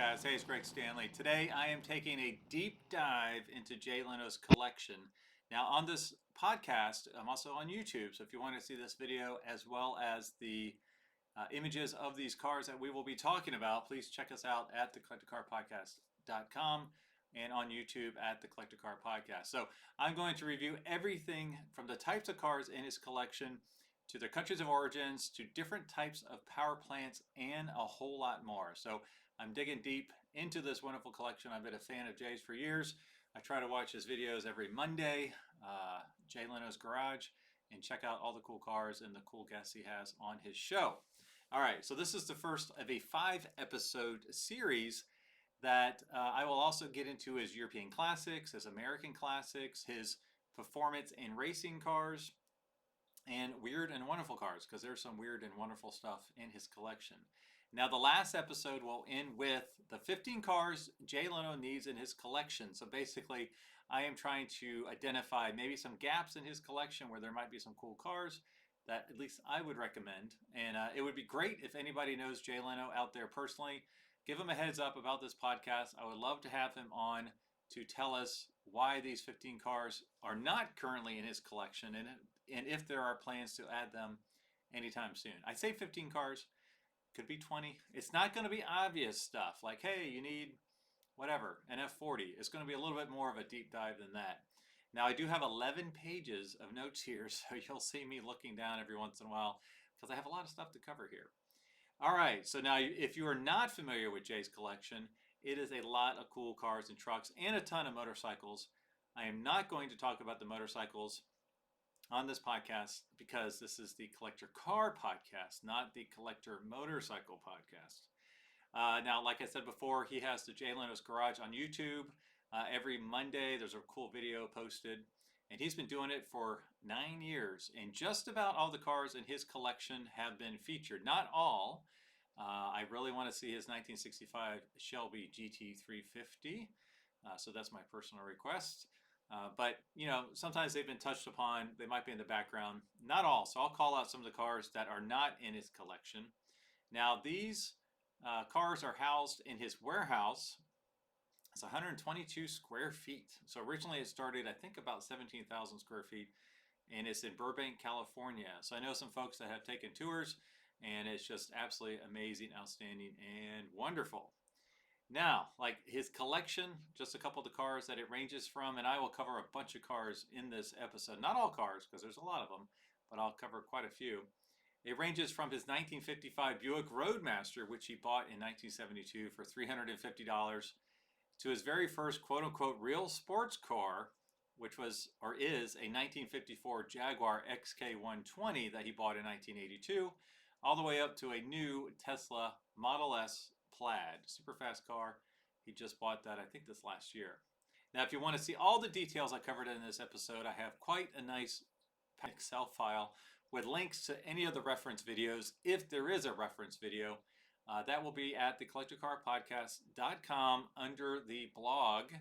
guys? Hey, it's Greg Stanley. Today I am taking a deep dive into Jay Leno's collection. Now on this podcast, I'm also on YouTube, so if you want to see this video as well as the images of these cars that we will be talking about, please check us out at thecollectorcarpodcast.com and on YouTube at The Collector Car Podcast. So I'm going to review everything from the types of cars in his collection to their countries of origins, to different types of power plants, and a whole lot more. So I'm digging deep into this wonderful collection. I've been a fan of Jay's for years. I try to watch his videos every Monday, Jay Leno's Garage, and check out all the cool cars and the cool guests he has on his show. All right, so this is the first of a 5-episode series that I will also get into his European classics, his American classics, his performance and racing cars, and weird and wonderful cars, because there's some weird and wonderful stuff in his collection. Now, the last episode will end with the 15 cars Jay Leno needs in his collection. So basically, I am trying to identify maybe some gaps in his collection where there might be some cool cars that at least I would recommend. And it would be great if anybody knows Jay Leno out there personally. Give him a heads up about this podcast. I would love to have him on to tell us why these 15 cars are not currently in his collection, and if there are plans to add them anytime soon. I say 15 cars, could be 20. It's not going to be obvious stuff like, hey, you need whatever, an F40. It's going to be a little bit more of a deep dive than that. Now, I do have 11 pages of notes here, so you'll see me looking down every once in a while because I have a lot of stuff to cover here. All right, so now if you are not familiar with Jay's collection, it is a lot of cool cars and trucks and a ton of motorcycles. I am not going to talk about the motorcycles on this podcast because this is the Collector Car Podcast, not the Collector Motorcycle Podcast. Now, like I said before, he has the Jay Leno's Garage on YouTube. Every Monday, there's a cool video posted. And he's been doing it for 9 years. And just about all the cars in his collection have been featured. Not all. I really want to see his 1965 Shelby Gt350. So that's my personal request. But, you know, sometimes they've been touched upon. They might be in the background. Not all. So I'll call out some of the cars that are not in his collection. Now, these cars are housed in his warehouse. It's 122 square feet. So originally it started, I think, about 17,000 square feet. And it's in Burbank, California. So I know some folks that have taken tours. And it's just absolutely amazing, outstanding, and wonderful. Now, like his collection, just a couple of the cars that it ranges from, and I will cover a bunch of cars in this episode. Not all cars, because there's a lot of them, but I'll cover quite a few. It ranges from his 1955 Buick Roadmaster, which he bought in 1972 for $350, to his very first quote-unquote real sports car, which was, or is, a 1954 Jaguar Xke 120 that he bought in 1982, all the way up to a new Tesla Model S Plaid, super fast car. He just bought that, I think, this last year. Now, if you want to see all the details I covered in this episode, I have quite a nice Excel file with links to any of the reference videos, if there is a reference video. That will be at thecollectorcarpodcast.com under the blog.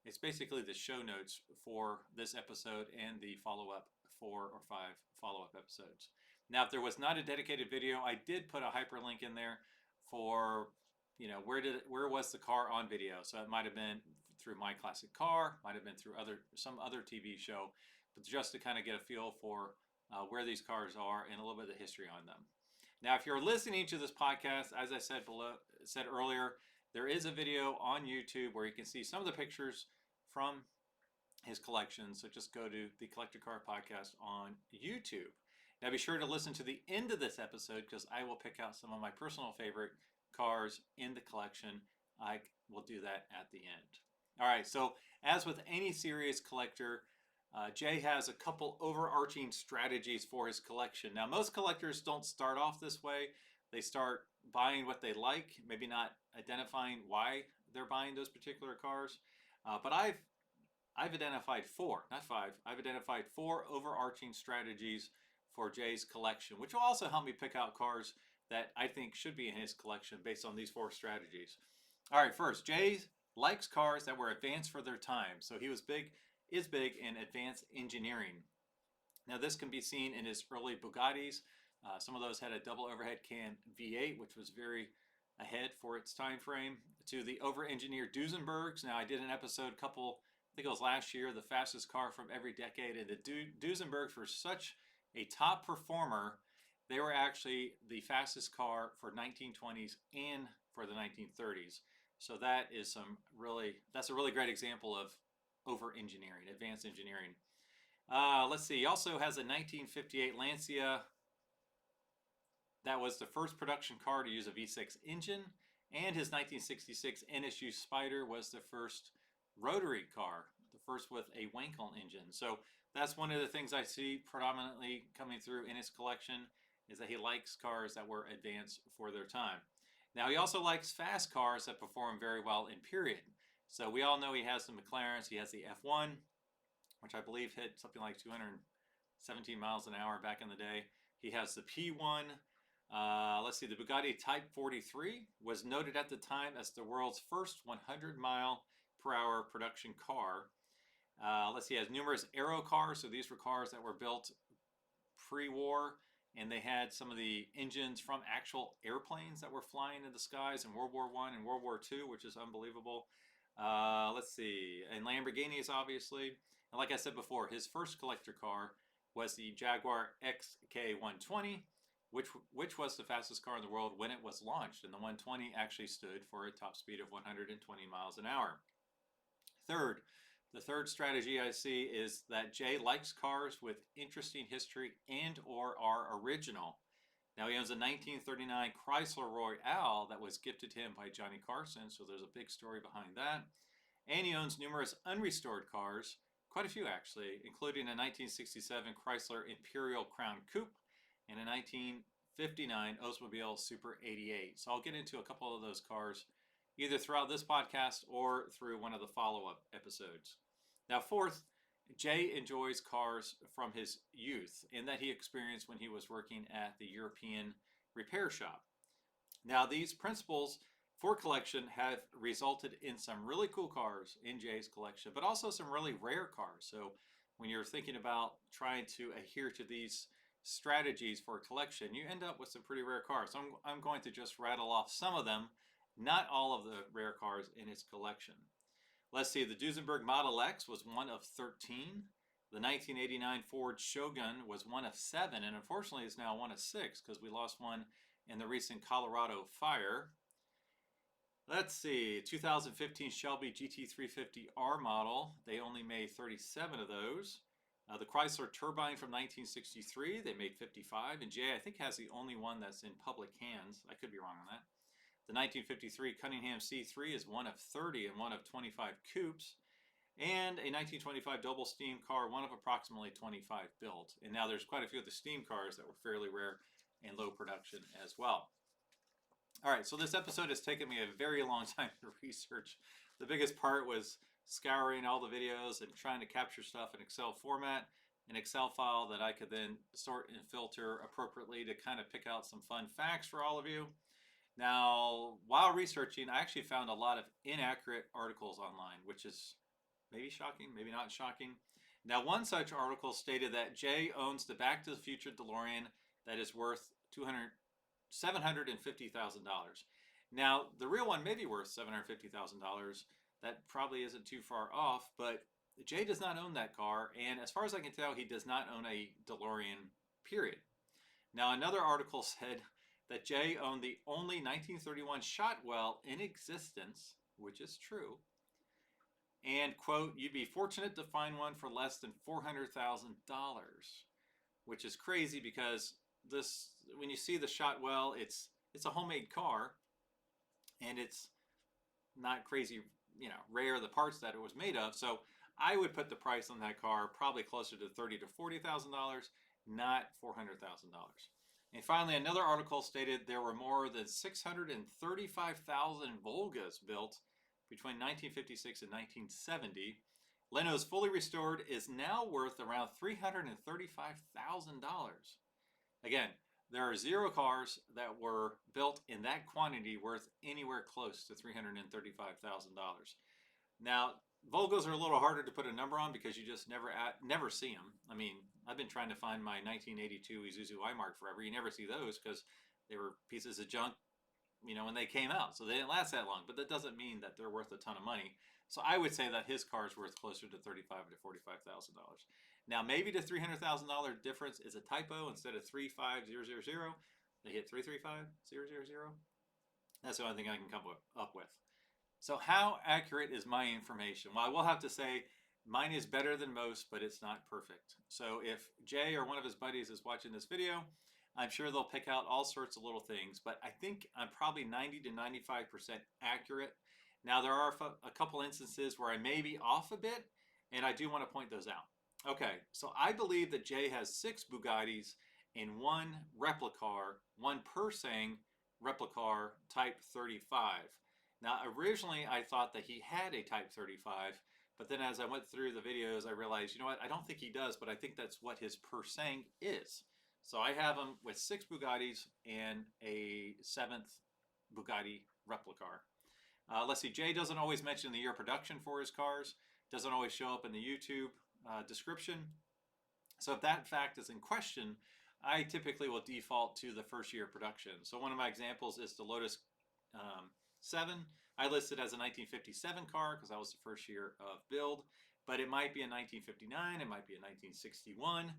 It's basically the show notes for this episode and the follow-up 4 or 5 follow-up episodes. Now, if there was not a dedicated video, I did put a hyperlink in there for, you know, where was the car on video. So it might have been through My Classic Car, might have been through some other TV show, but just to kind of get a feel for where these cars are and a little bit of the history on them. Now, if you're listening to this podcast, as I said earlier, there is a video on YouTube where you can see some of the pictures from his collection. So just go to the Collector Car Podcast on YouTube. Now, be sure to listen to the end of this episode because I will pick out some of my personal favorite cars in the collection. I will do that at the end. All right, so as with any serious collector, Jay has a couple overarching strategies for his collection. Now, most collectors don't start off this way. They start buying what they like, maybe not identifying why they're buying those particular cars. But I've identified 4, not 5. I've identified 4 overarching strategies for Jay's collection, which will also help me pick out cars that I think should be in his collection based on these 4 strategies. All right, first, Jay likes cars that were advanced for their time. So he is big in advanced engineering. Now, this can be seen in his early Bugattis. Some of those had a double overhead cam V8, which was very ahead for its time frame, to the over-engineered Duesenbergs. Now, I did an episode I think it was last year, the fastest car from every decade, and the Duesenbergs were such a top performer. They were actually the fastest car for 1920s and for the 1930s. So that's a really great example of over-engineering, advanced engineering. Let's see, he also has a 1958 Lancia. That was the first production car to use a V6 engine, and his 1966 NSU Spider was the first rotary car, the first with a Wankel engine. So that's one of the things I see predominantly coming through in his collection, is that he likes cars that were advanced for their time. Now, he also likes fast cars that perform very well in period. So we all know he has the McLarens. He has the F1, which I believe hit something like 217 miles an hour back in the day. He has the P1. Let's see, the Bugatti Type 43 was noted at the time as the world's first 100-mile-per-hour production car. Let's see, he has numerous aero cars. So these were cars that were built pre-war, and they had some of the engines from actual airplanes that were flying in the skies in World War I and World War II, which is unbelievable. Let's see, and Lamborghinis, obviously. And like I said before, his first collector car was the Jaguar Xke 120, which was the fastest car in the world when it was launched. And the 120 actually stood for a top speed of 120 miles an hour. The third strategy I see is that Jay likes cars with interesting history and or are original. Now, he owns a 1939 Chrysler Royale that was gifted to him by Johnny Carson, so there's a big story behind that. And he owns numerous unrestored cars, quite a few actually, including a 1967 Chrysler Imperial Crown Coupe and a 1959 Oldsmobile Super 88. So I'll get into a couple of those cars either throughout this podcast or through one of the follow-up episodes. Now, fourth, Jay enjoys cars from his youth and that he experienced when he was working at the European repair shop. Now, these principles for collection have resulted in some really cool cars in Jay's collection, but also some really rare cars. So when you're thinking about trying to adhere to these strategies for collection, you end up with some pretty rare cars. So I'm going to just rattle off some of them, not all of the rare cars in his collection. Let's see, the Duesenberg Model X was one of 13. The 1989 Ford Shogun was one of 7, and unfortunately is now one of 6 because we lost one in the recent Colorado fire. Let's see, 2015 Shelby Gt350r model. They only made 37 of those. The Chrysler Turbine from 1963, they made 55, and Jay, I think, has the only one that's in public hands. I could be wrong on that. The 1953 Cunningham C3 is one of 30 and one of 25 coupes, and a 1925 double steam car, one of approximately 25 built. And now there's quite a few of the steam cars that were fairly rare and low production as well. All right, so this episode has taken me a very long time to research. The biggest part was scouring all the videos and trying to capture stuff in Excel format, an Excel file that I could then sort and filter appropriately to kind of pick out some fun facts for all of you. Now, while researching, I actually found a lot of inaccurate articles online, which is maybe shocking, maybe not shocking. Now, one such article stated that Jay owns the Back to the Future DeLorean that is worth $750,000. Now, the real one may be worth $750,000. That probably isn't too far off, but Jay does not own that car, and as far as I can tell, he does not own a DeLorean, period. Now, another article said that Jay owned the only 1931 Shotwell in existence, which is true, and, quote, you'd be fortunate to find one for less than $400,000, which is crazy because this, when you see the Shotwell, it's a homemade car, and it's not crazy, you know, rare the parts that it was made of. So I would put the price on that car probably closer to $30,000 to $40,000, not $400,000. And finally, another article stated there were more than 635,000 Volgas built between 1956 and 1970. Leno's fully restored is now worth around $335,000. Again, there are 0 cars that were built in that quantity worth anywhere close to $335,000. Now, Volgas are a little harder to put a number on because you just never see them. I mean, I've been trying to find my 1982 Isuzu I-Mark forever. You never see those because they were pieces of junk when they came out. So they didn't last that long, but that doesn't mean that they're worth a ton of money. So I would say that his car is worth closer to $35,000 to $45,000. Now, maybe the $300,000 difference is a typo. Instead of 35000, they hit 335,000. That's the only thing I can come up with. So how accurate is my information? Well, I will have to say mine is better than most, but it's not perfect. So if Jay or one of his buddies is watching this video, I'm sure they'll pick out all sorts of little things, but I think I'm probably 90 to 95% accurate. Now, there are a couple instances where I may be off a bit, and I do want to point those out. Okay, so I believe that Jay has 6 Bugattis and 1 replica, one Persang replica Type 35. Now, originally I thought that he had a Type 35, but then as I went through the videos, I realized, you know what, I don't think he does, but I think that's what his Persang is. So I have him with 6 Bugattis and a 7th Bugatti replica. Let's see, Jay doesn't always mention the year of production for his cars, doesn't always show up in the YouTube description. So if that fact is in question, I typically will default to the first year of production. So one of my examples is the Lotus 7. I listed as a 1957 car because that was the first year of build, but it might be a 1959, it might be a 1961.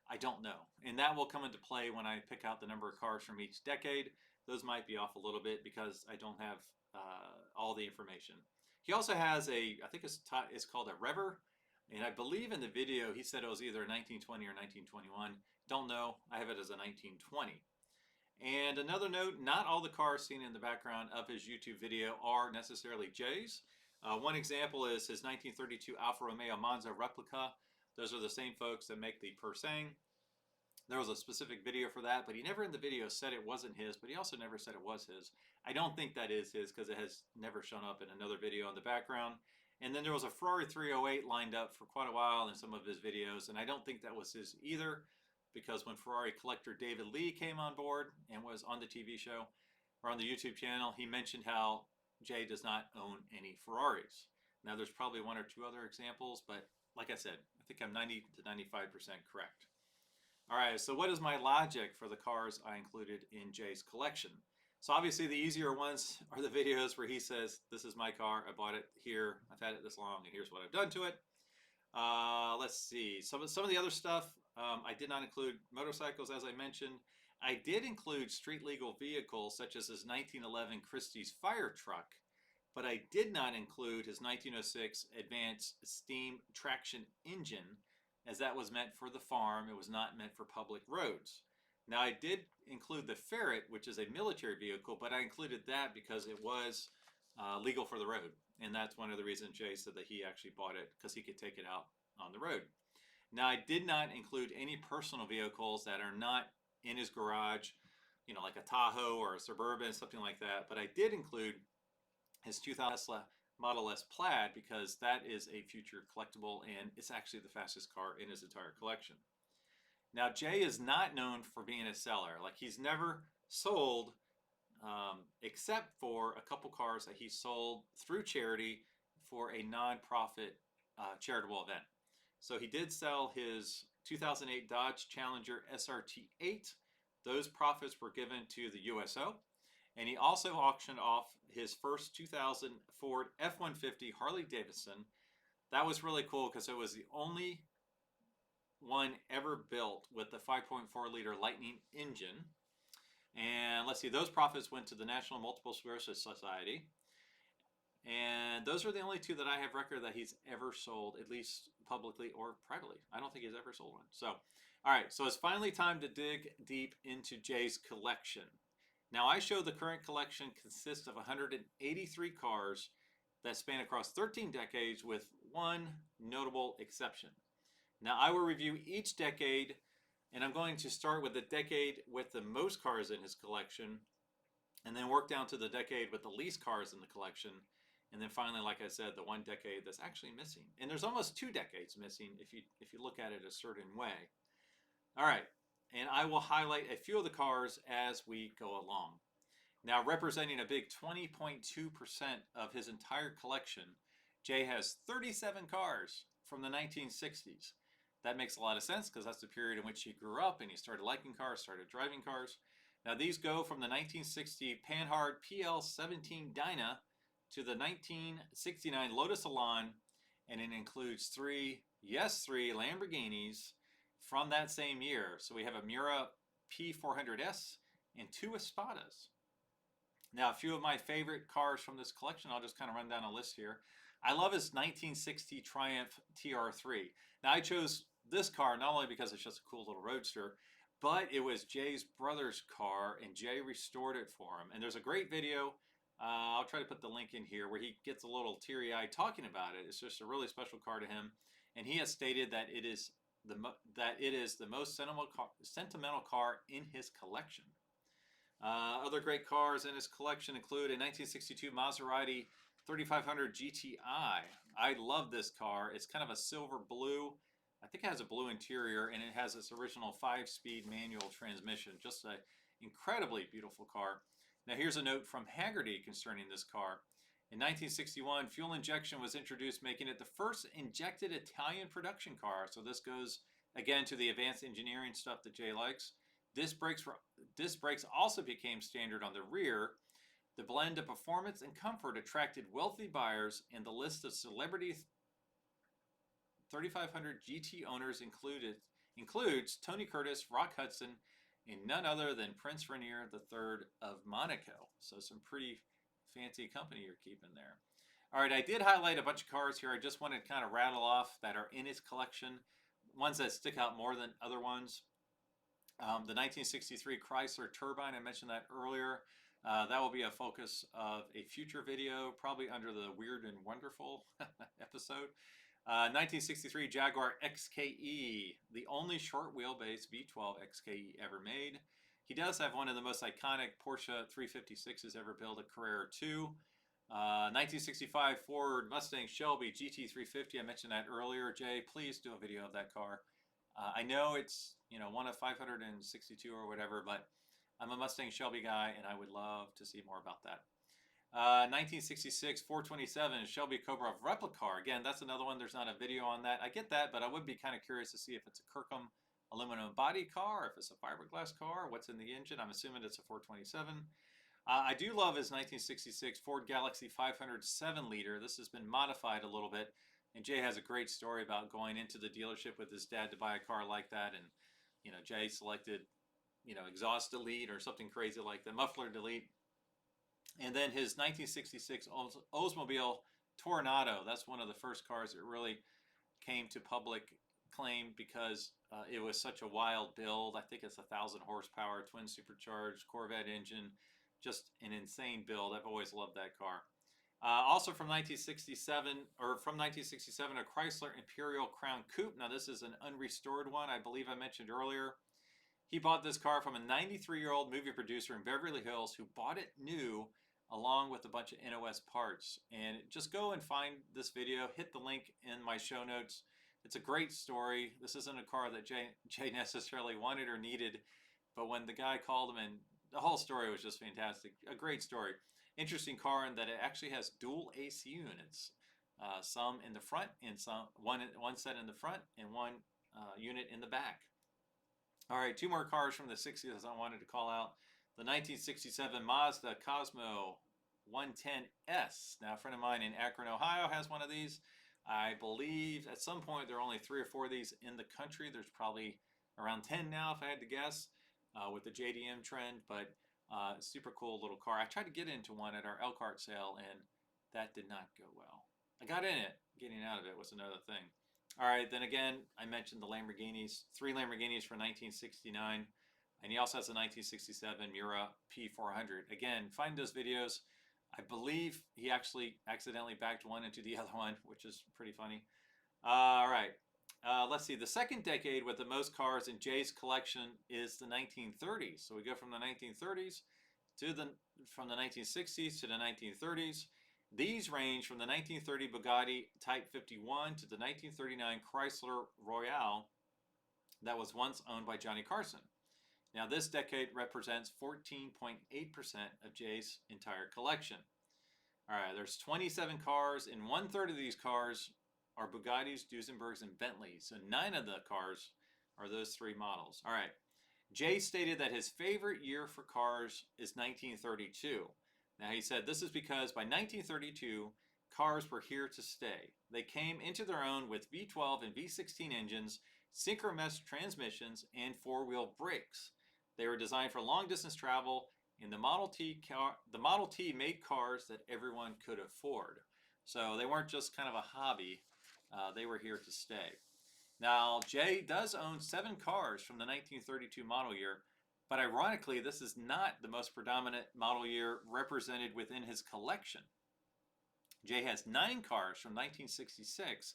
I don't know. And that will come into play when I pick out the number of cars from each decade. Those might be off a little bit because I don't have all the information. He also has I think it's called a Rever. And I believe in the video he said it was either a 1920 or 1921. Don't know. I have it as a 1920. And another note, not all the cars seen in the background of his YouTube video are necessarily Jay's. One example is his 1932 Alfa Romeo Monza replica. Those are the same folks that make the Persang. There was a specific video for that, but he never in the video said it wasn't his, but he also never said it was his. I don't think that is his because it has never shown up in another video in the background. And then there was a Ferrari 308 lined up for quite a while in some of his videos, and I don't think that was his either, because when Ferrari collector David Lee came on board and was on the TV show or on the YouTube channel, he mentioned how Jay does not own any Ferraris. Now there's probably 1 or 2 other examples, but like I said, I think I'm 90 to 95% correct. All right, so what is my logic for the cars I included in Jay's collection? So obviously the easier ones are the videos where he says, this is my car, I bought it here, I've had it this long, and here's what I've done to it. Let's see, some of the other stuff, I did not include motorcycles, as I mentioned. I did include street legal vehicles such as his 1911 Christie's fire truck, but I did not include his 1906 Advanced Steam Traction Engine, as that was meant for the farm. It was not meant for public roads. Now I did include the Ferret, which is a military vehicle, but I included that because it was legal for the road. And that's one of the reasons Jay said that he actually bought it, because he could take it out on the road. Now I did not include any personal vehicles that are not in his garage, like a Tahoe or a Suburban, something like that. But I did include his 2000 Tesla Model S Plaid because that is a future collectible and it's actually the fastest car in his entire collection. Now Jay is not known for being a seller. Like, he's never sold except for a couple cars that he sold through charity for a non-profit charitable event. So he did sell his 2008 Dodge Challenger SRT8. Those profits were given to the USO. And he also auctioned off his first 2000 Ford F-150 Harley Davidson. That was really cool because it was the only one ever built with the 5.4 liter Lightning engine. And let's see, those profits went to the National Multiple Sclerosis Society. And those are the only 2 that I have record that he's ever sold, at least publicly or privately. I don't think he's ever sold one. So, all right, so it's finally time to dig deep into Jay's collection. Now, I show the current collection consists of 183 cars that span across 13 decades with one notable exception. Now, I will review each decade, and I'm going to start with the decade with the most cars in his collection, and then work down to the decade with the least cars in the collection, and then finally, like I said, the one decade that's actually missing. And there's almost 2 decades missing if you look at it a certain way. All right. And I will highlight a few of the cars as we go along. Now, representing a big 20.2% of his entire collection, Jay has 37 cars from the 1960s. That makes a lot of sense because that's the period in which he grew up and he started liking cars, started driving cars. Now these go from the 1960 Panhard PL17 Dyna to the 1969 Lotus Elan, and it includes three Lamborghinis from that same year. So we have a Miura P400S and two Espadas. Now, a few of my favorite cars from this collection, I'll just kind of run down a list here. I love his 1960 Triumph Tr3. Now, I chose this car not only because it's just a cool little roadster, but it was Jay's brother's car, and Jay restored it for him. And there's a great video. I'll try to put the link in here where he gets a little teary-eyed talking about it. It's just a really special car to him, and he has stated that it is the most sentimental car in his collection. Other great cars in his collection include a 1962 Maserati 3500 GTI. I love this car. It's kind of a silver blue. I think it has a blue interior, and it has its original 5-speed manual transmission. Just an incredibly beautiful car. Now here's a note from Haggerty concerning this car. In 1961, fuel injection was introduced, making it the first injected Italian production car. So this goes, again, to the advanced engineering stuff that Jay likes. Disc brakes also became standard on the rear. The blend of performance and comfort attracted wealthy buyers, and the list of celebrity 3500 GT owners includes Tony Curtis, Rock Hudson, and none other than Prince Rainier III of Monaco. So some pretty fancy company you're keeping there. All right, I did highlight a bunch of cars here. I just wanted to kind of rattle off that are in his collection, ones that stick out more than other ones. The 1963 Chrysler Turbine, I mentioned that earlier. That will be a focus of a future video, probably under the Weird and Wonderful episode. 1963 Jaguar Xke, the only short wheelbase V12 Xke ever made. He does have one of the most iconic Porsche 356s ever built, a Carrera 2. 1965 Ford Mustang Shelby Gt350, I mentioned that earlier. Jay, please do a video of that car. I know it's, one of 562 or whatever, but I'm a Mustang Shelby guy, and I would love to see more about that. 1966 427 Shelby Cobra Replica. Again, that's another one. There's not a video on that. I get that, but I would be kind of curious to see if it's a Kirkham aluminum body car, if it's a fiberglass car, what's in the engine. I'm assuming it's a 427. I do love his 1966 Ford Galaxie 500 7-liter. This has been modified a little bit, and Jay has a great story about going into the dealership with his dad to buy a car like that, and Jay selected exhaust delete or something crazy like that, muffler delete. And then his 1966 Oldsmobile Tornado. That's one of the first cars that really came to public claim because it was such a wild build. I think it's 1,000 horsepower, twin supercharged Corvette engine, just an insane build. I've always loved that car. Also from 1967, a Chrysler Imperial Crown Coupe. Now this is an unrestored one. I believe I mentioned earlier. He bought this car from a 93-year-old movie producer in Beverly Hills who bought it new along with a bunch of NOS parts. And just go and find this video. Hit the link in my show notes. It's a great story. This isn't a car that Jay necessarily wanted or needed, but when the guy called him, and the whole story was just fantastic. A great story. Interesting car in that it actually has dual AC units. Some in the front and one set in the front and one unit in the back. All right, two more cars from the 60s I wanted to call out. The 1967 Mazda Cosmo 110S. Now, a friend of mine in Akron, Ohio has one of these. I believe at some point there are only 3 or 4 of these in the country. There's probably around 10 now, if I had to guess, with the JDM trend. But super cool little car. I tried to get into one at our Elkhart sale, and that did not go well. I got in it. Getting out of it was another thing. All right, then again, I mentioned the Lamborghinis, 3 Lamborghinis for 1969, and he also has a 1967 Miura P400. Again, find those videos. I believe he actually accidentally backed one into the other one, which is pretty funny. All right, let's see. The second decade with the most cars in Jay's collection is the 1930s. So we go from the 1930s from the 1960s to the 1930s. These range from the 1930 Bugatti Type 51 to the 1939 Chrysler Royale that was once owned by Johnny Carson. Now this decade represents 14.8% of Jay's entire collection. All right, there's 27 cars, and 1/3 of these cars are Bugattis, Duesenbergs, and Bentleys. So 9 of the cars are those 3 models. All right, Jay stated that his favorite year for cars is 1932. Now he said this is because by 1932, cars were here to stay. They came into their own with V12 and V16 engines, synchromesh transmissions, and four-wheel brakes. They were designed for long-distance travel, and the Model T made cars that everyone could afford. So they weren't just kind of a hobby, they were here to stay. Now, Jay does own 7 cars from the 1932 model year, but ironically, this is not the most predominant model year represented within his collection. Jay has 9 cars from 1966,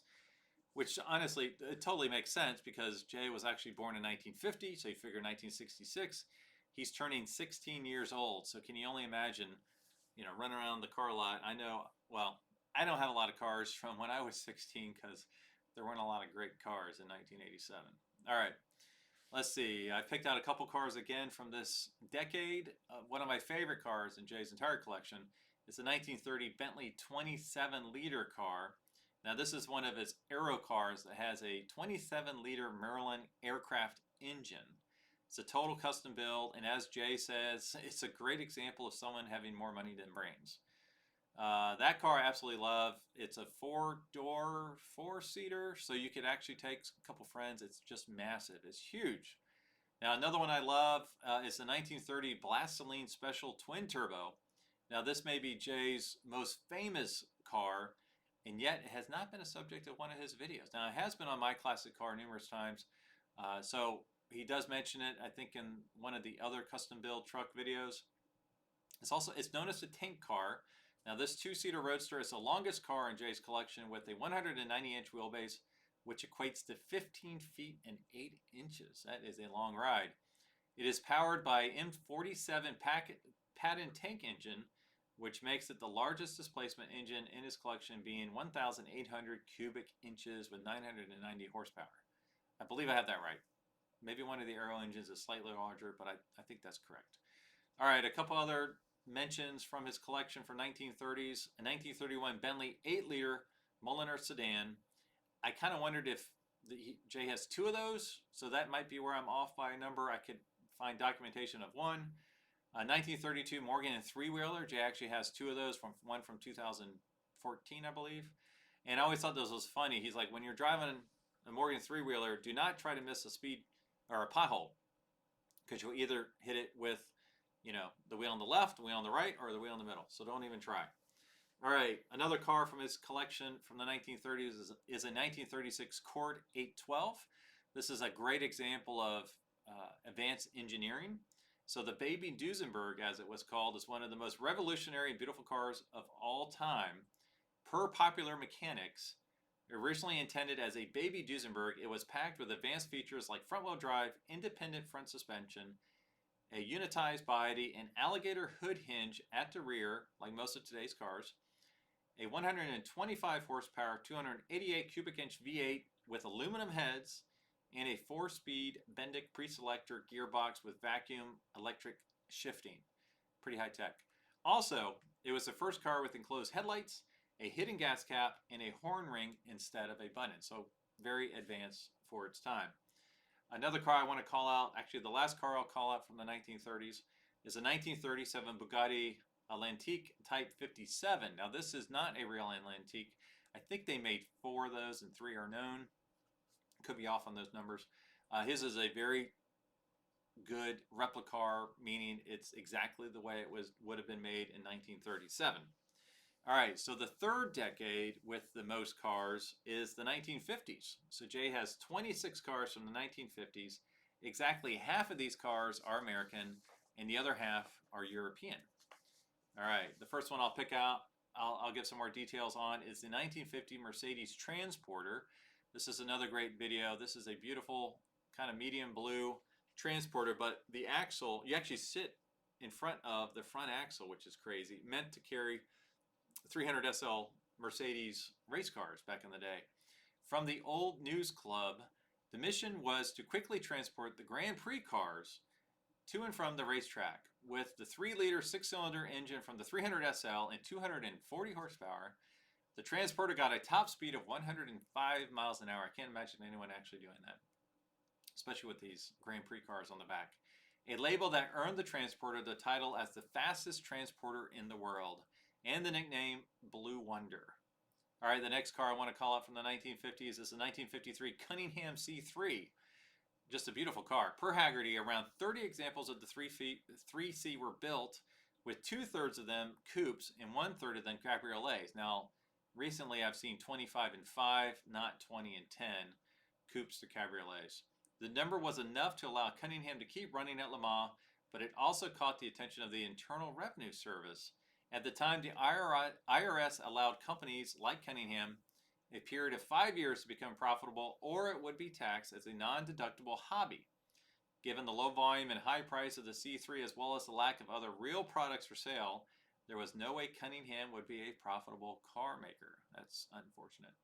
which honestly, it totally makes sense because Jay was actually born in 1950, so you figure 1966. He's turning 16 years old, so can you only imagine, running around the car lot? I know, well, I don't have a lot of cars from when I was 16 because there weren't a lot of great cars in 1987. All right, let's see. I picked out a couple cars again from this decade. One of my favorite cars in Jay's entire collection is the 1930 Bentley 27-liter car. Now, this is one of his aero cars that has a 27-liter Merlin aircraft engine. It's a total custom build, and as Jay says, it's a great example of someone having more money than brains. That car I absolutely love. It's a 4-door, 4-seater, so you could actually take a couple friends. It's just massive. It's huge. Now, another one I love is the 1930 Blastoline Special Twin Turbo. Now, this may be Jay's most famous car, and yet it has not been a subject of one of his videos. Now, it has been on My Classic Car numerous times, so he does mention it, I think, in one of the other custom build truck videos. It's known as a tank car. Now, this 2-seater Roadster is the longest car in Jay's collection with a 190-inch wheelbase, which equates to 15 feet and 8 inches. That is a long ride. It is powered by M47 patent tank engine, which makes it the largest displacement engine in his collection, being 1,800 cubic inches with 990 horsepower. I believe I have that right. Maybe one of the aero engines is slightly larger, but I think that's correct. All right, a couple other mentions from his collection from 1930s. A 1931 Bentley 8-liter Mulliner sedan. I kind of wondered if Jay has 2 of those, so that might be where I'm off by a number. I could find documentation of one. 1932 Morgan and 3-wheeler. Jay actually has 2 of those, one from 2014, I believe. And I always thought this was funny. He's like, when you're driving a Morgan 3-wheeler, do not try to miss a speed or a pothole, because you'll either hit it with, the wheel on the left, the wheel on the right, or the wheel in the middle. So don't even try. All right, another car from his collection from the 1930s is a 1936 Cord 812. This is a great example of advanced engineering. So the baby Duesenberg, as it was called, is one of the most revolutionary and beautiful cars of all time. Per popular mechanics, originally intended as a baby Duesenberg, it was packed with advanced features like front-wheel drive, independent front suspension, a unitized body, an alligator hood hinge at the rear, like most of today's cars, a 125 horsepower, 288 cubic inch V8 with aluminum heads, and a 4-speed Bendick pre-selector gearbox with vacuum electric shifting. Pretty high tech. Also, it was the first car with enclosed headlights, a hidden gas cap, and a horn ring instead of a button. So very advanced for its time. Another car I want to call out, actually the last car I'll call out from the 1930s, is a 1937 Bugatti Atlantique Type 57. Now, this is not a real Atlantique. I think they made 4 of those and 3 are known. Could be off on those numbers. His is a very good replica car, meaning it's exactly the way it would have been made in 1937. All right, so the third decade with the most cars is the 1950s. So Jay has 26 cars from the 1950s. Exactly half of these cars are American, and the other half are European. All right, the first one I'll pick out, I'll give some more details on, is the 1950 Mercedes Transporter. This is another great video. This is a beautiful kind of medium blue Transporter, but the axle, you actually sit in front of the front axle, which is crazy, meant to carry 300 SL Mercedes race cars back in the day. From the old News Club, the mission was to quickly transport the Grand Prix cars to and from the racetrack. With the 3-liter 6-cylinder engine from the 300 SL and 240 horsepower, the Transporter got a top speed of 105 miles an hour. I can't imagine anyone actually doing that, especially with these Grand Prix cars on the back. a label that earned the transporter the title as the fastest transporter in the world and the nickname Blue Wonder. All right, the next car I want to call out from the 1950s is the 1953 Cunningham C3. Just a beautiful car. Per Haggerty, around 30 examples of the 3C were built, with 2/3 of them coupes and 1/3 of them cabriolets. Now, recently I've seen 25 and 5, not 20 and 10 coupes to cabriolets. The number was enough to allow Cunningham to keep running at Le Mans, but it also caught the attention of the Internal Revenue Service. At the time, the IRS allowed companies like Cunningham a period of 5 years to become profitable, or it would be taxed as a non-deductible hobby. Given the low volume and high price of the C3, as well as the lack of other real products for sale, there was no way Cunningham would be a profitable car maker. That's unfortunate.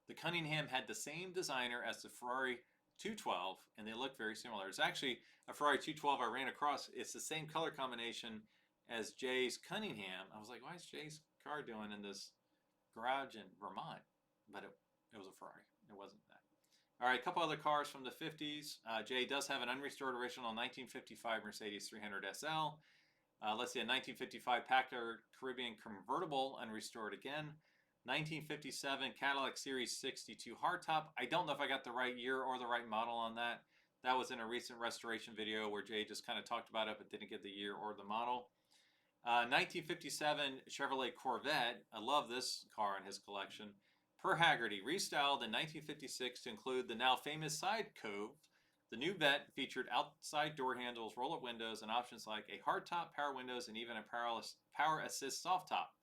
The Cunningham had the same designer as the Ferrari 212, and they look very similar. It's actually a Ferrari 212 I ran across. It's the same color combination as Jay's Cunningham. I was like, why is Jay's car doing in this garage in Vermont? But it was a Ferrari. It wasn't that. All right, a couple other cars from the 50s. Jay does have an unrestored original 1955 Mercedes 300 SL. Let's see, a 1955 Packard Caribbean Convertible, unrestored again. 1957 Cadillac Series 62 Hardtop. I don't know if I got the right year or the right model on that. That was in a recent restoration video where Jay just kind of talked about it but didn't get the year or the model. 1957 Chevrolet Corvette. I love this car in his collection. Per Haggerty, restyled in 1956 to include the now famous side cove. The new Vet featured outside door handles, roll-up windows, and options like a hardtop, power windows, and even a power assist soft top.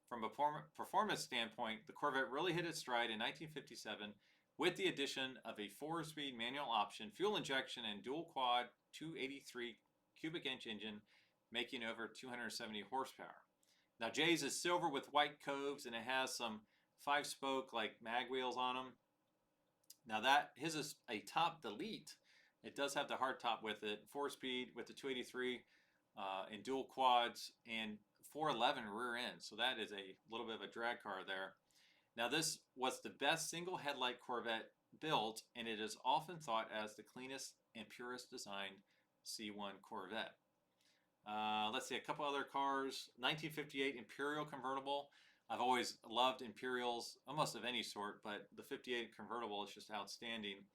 From a performance standpoint, the Corvette really hit its stride in 1957 with the addition of a 4-speed manual option, fuel injection, and dual quad 283 cubic inch engine, making over 270 horsepower. Now Jay's is silver with white coves, and it has some 5-spoke like mag wheels on them. Now that his is a top delete. It does have the hardtop with it, 4-speed with the 283 and dual quads and 411 rear end. So that is a little bit of a drag car there. Now this was the best single headlight Corvette built, and it is often thought as the cleanest and purest designed C1 Corvette. Let's see, a couple other cars. 1958 Imperial Convertible. I've always loved Imperials, almost of any sort, but the 58 Convertible is just outstanding.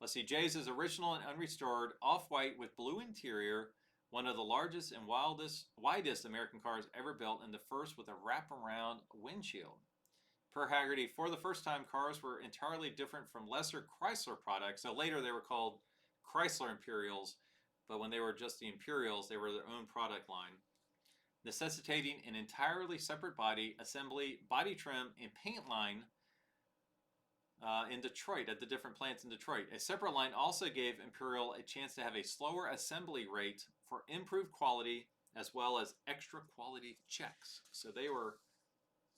Let's see, Jay's is original and unrestored, off-white with blue interior, one of the largest and widest American cars ever built, and the first with a wraparound windshield. Per Haggerty, for the first time, cars were entirely different from lesser Chrysler products. So later they were called Chrysler Imperials, but when they were just the Imperials, they were their own product line, necessitating an entirely separate body, assembly, body trim, and paint line in Detroit, at the different plants in Detroit. A separate line also gave Imperial a chance to have a slower assembly rate for improved quality, as well as extra quality checks. So they were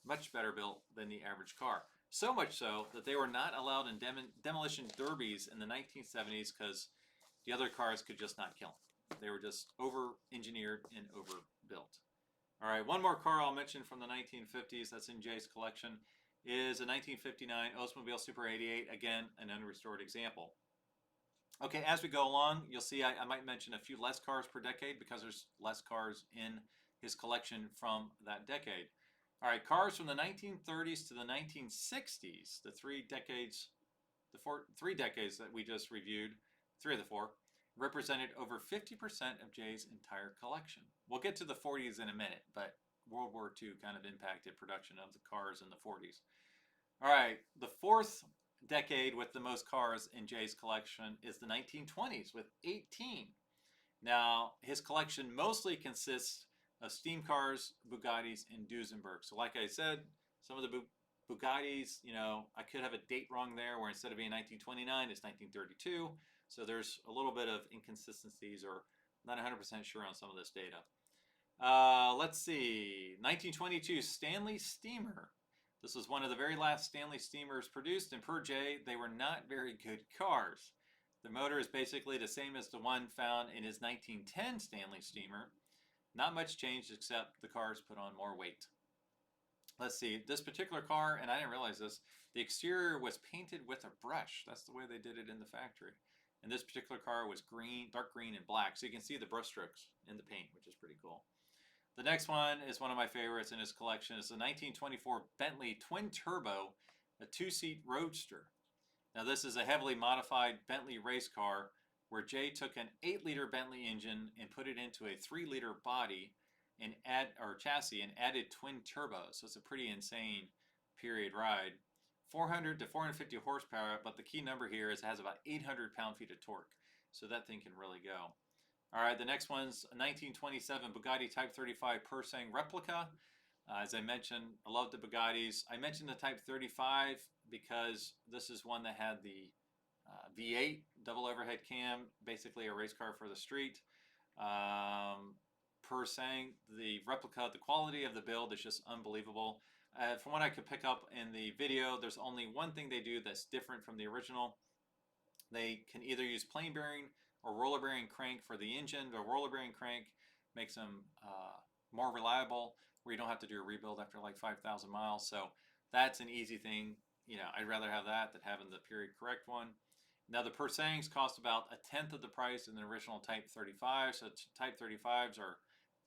much better built than the average car. So much so that they were not allowed in demolition derbies in the 1970s because the other cars could just not kill them. They were just over-engineered and overbuilt. All right, one more car I'll mention from the 1950s that's in Jay's collection is a 1959 Oldsmobile Super 88, again, an unrestored example. Okay, as we go along, you'll see I might mention a few less cars per decade because there's less cars in his collection from that decade. All right, cars from the 1930s to the 1960s, the three decades that we just reviewed, 3 of the 4, represented over 50% of Jay's entire collection. We'll get to the 40s in a minute, but World War II kind of impacted production of the cars in the 40s. All right, the 4th decade with the most cars in Jay's collection is the 1920s with 18. Now, his collection mostly consists of steam cars, Bugattis, and Duesenberg. So like I said, some of the Bugattis, you know, I could have a date wrong there where instead of being 1929, it's 1932. So there's a little bit of inconsistencies, or not 100% sure on some of this data. Let's see, 1922 Stanley Steemer. This was one of the very last Stanley Steamers produced, and per Jay, they were not very good cars. The motor is basically the same as the one found in his 1910 Stanley Steemer. Not much changed except the cars put on more weight. Let's see, this particular car, and I didn't realize this, the exterior was painted with a brush. That's the way they did it in the factory. And this particular car was green, dark green and black. So you can see the brush strokes in the paint, which is pretty cool. The next one is one of my favorites in his collection. It's the 1924 Bentley Twin Turbo, a 2-seat Roadster. Now this is a heavily modified Bentley race car where Jay took an 8-liter Bentley engine and put it into a 3-liter body and chassis and added twin turbos. So it's a pretty insane period ride. 400 to 450 horsepower, but the key number here is it has about 800 pound-feet of torque. So that thing can really go. All right, the next one's a 1927 Bugatti Type 35 Persang replica. As I mentioned, I love the Bugattis. I mentioned the Type 35 because this is one that had the V8 double overhead cam, basically a race car for the street. Persang, the replica, the quality of the build is just unbelievable. From what I could pick up in the video, there's only one thing they do that's different from the original. They can either use plain bearing or roller bearing crank for the engine. The roller bearing crank makes them more reliable, where you don't have to do a rebuild after like 5,000 miles. So that's an easy thing. You know, I'd rather have that than having the period correct one. Now the Persangs cost about 1/10 of the price in the original Type 35. So Type 35s are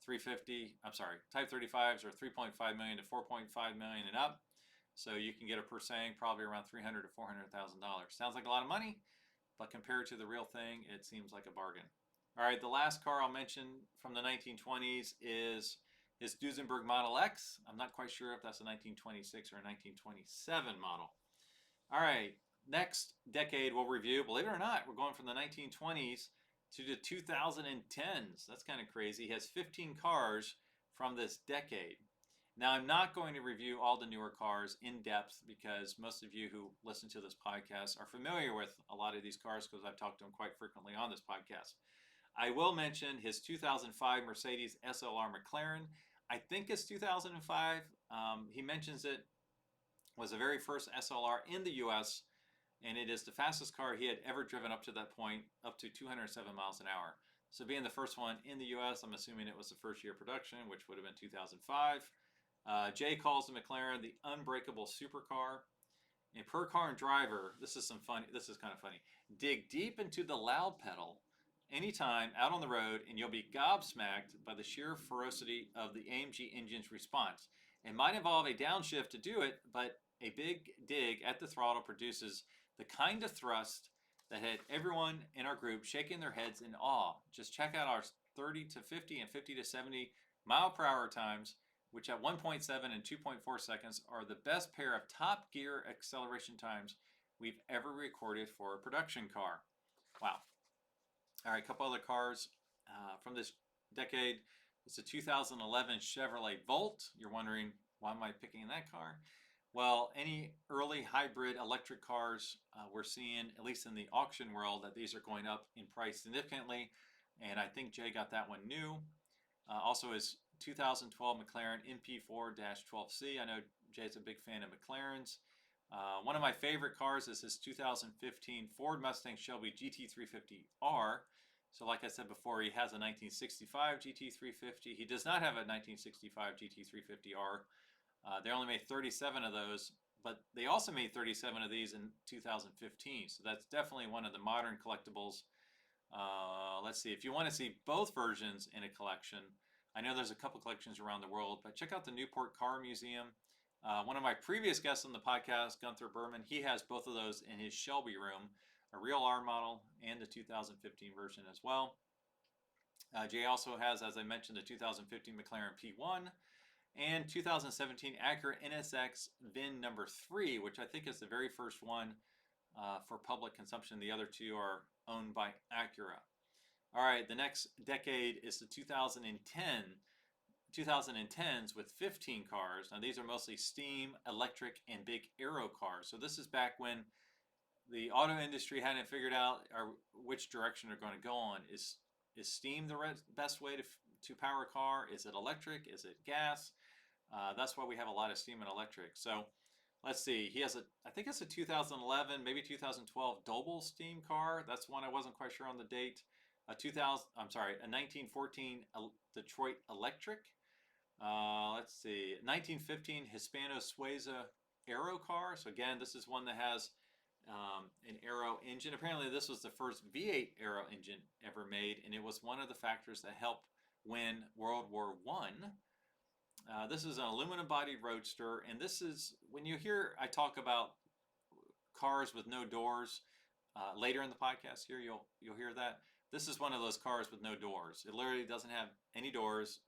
Type 35s are 3.5 million to 4.5 million and up. So you can get a Persang probably around $300,000 to $400,000. Sounds like a lot of money, but compared to the real thing, it seems like a bargain. All right, the last car I'll mention from the 1920s is his Duesenberg Model X. I'm not quite sure if that's a 1926 or a 1927 model. All right, next decade we'll review. Believe it or not, we're going from the 1920s to the 2010s. That's kind of crazy. He has 15 cars from this decade. Now, I'm not going to review all the newer cars in depth because most of you who listen to this podcast are familiar with a lot of these cars because I've talked to them quite frequently on this podcast. I will mention his 2005 Mercedes Slr Mclaren. I think it's 2005. He mentions it was the very first SLR in the U.S., and it is the fastest car he had ever driven up to that point, up to 207 miles an hour. So being the first one in the U.S., I'm assuming it was the first year of production, which would have been 2005. Jay calls the McLaren the unbreakable supercar. And per car and driver, this is kind of funny. Dig deep into the loud pedal anytime out on the road, and you'll be gobsmacked by the sheer ferocity of the AMG engine's response. It might involve a downshift to do it, but a big dig at the throttle produces the kind of thrust that had everyone in our group shaking their heads in awe. Just check out our 30 to 50 and 50 to 70 mile per hour times, which at 1.7 and 2.4 seconds are the best pair of top gear acceleration times we've ever recorded for a production car. Wow. All right, a couple other cars from this decade. It's a 2011 Chevrolet Volt. You're wondering, why am I picking that car? Well, any early hybrid electric cars, we're seeing, at least in the auction world, that these are going up in price significantly. And I think Jay got that one new. Also his 2012 Mclaren Mp4-12c. I know Jay's a big fan of McLarens. One of my favorite cars is his 2015 Ford Mustang Shelby Gt350r. So like I said before, he has a 1965 GT350. He does not have a 1965 GT350R. They only made 37 of those, but they also made 37 of these in 2015. So that's definitely one of the modern collectibles. Let's see, if you want to see both versions in a collection, I know there's a couple collections around the world, but check out the Newport Car Museum. One of my previous guests on the podcast, Gunther Berman, he has both of those in his Shelby room, a real R model and the 2015 version as well. Jay also has, as I mentioned, the 2015 McLaren P1 and 2017 Acura NSX VIN number 3, which I think is the very first one for public consumption. The other two are owned by Acura. All right, the next decade is the 2010s with 15 cars. Now these are mostly steam, electric, and big aero cars. So this is back when the auto industry hadn't figured out which direction they're going to go on. Is steam the best way to power a car? Is it electric? Is it gas? That's why we have a lot of steam and electric. So let's see. He has I think it's a 2011, maybe 2012 Doble steam car. That's one I wasn't quite sure on the date. A 1914 Detroit Electric. Let's see, 1915 Hispano Suiza Aero car. So again, this is one that has an aero engine. Apparently this was the first V8 aero engine ever made, and it was one of the factors that helped win World War I. This is an aluminum body roadster, and this is, when you hear I talk about cars with no doors later in the podcast here, you'll hear that. This is one of those cars with no doors. It literally doesn't have any doors.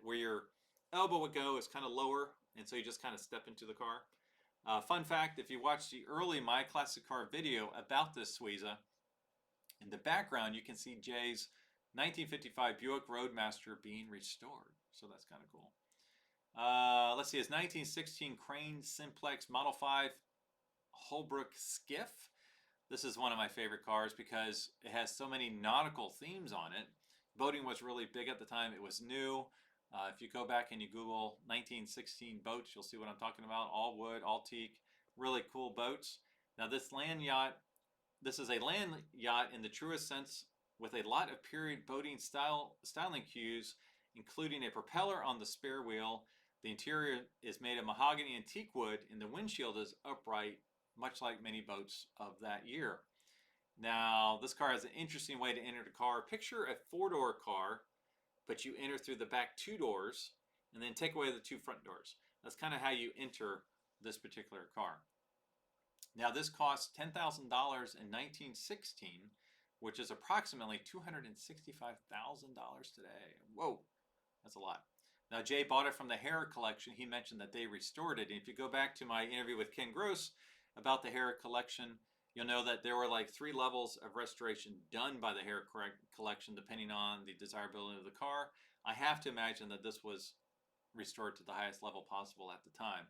Where your elbow would go is kind of lower, and so you just kind of step into the car. Fun fact, if you watch the early My Classic Car video about this Suiza, in the background you can see Jay's 1955 Buick Roadmaster being restored. So that's kind of cool. Let's see, his 1916 Crane Simplex Model 5 Holbrook Skiff. This is one of my favorite cars because it has so many nautical themes on it. Boating was really big at the time. It was new. If you go back and you Google 1916 boats, you'll see what I'm talking about. All wood, all teak, really cool boats. Now this is a land yacht in the truest sense, with a lot of period boating styling cues, including a propeller on the spare wheel. The interior is made of mahogany and teak wood, and the windshield is upright, much like many boats of that year. Now, this car has an interesting way to enter the car. Picture a four-door car, but you enter through the back two doors and then take away the two front doors. That's kind of how you enter this particular car. Now, this costs $10,000 in 1916, which is approximately $265,000 today. Whoa, that's a lot. Now, Jay bought it from the Harrah collection. He mentioned that they restored it. And if you go back to my interview with Ken Gross about the Harrah collection, you'll know that there were like 3 levels of restoration done by the Harrah collection, depending on the desirability of the car. I have to imagine that this was restored to the highest level possible at the time.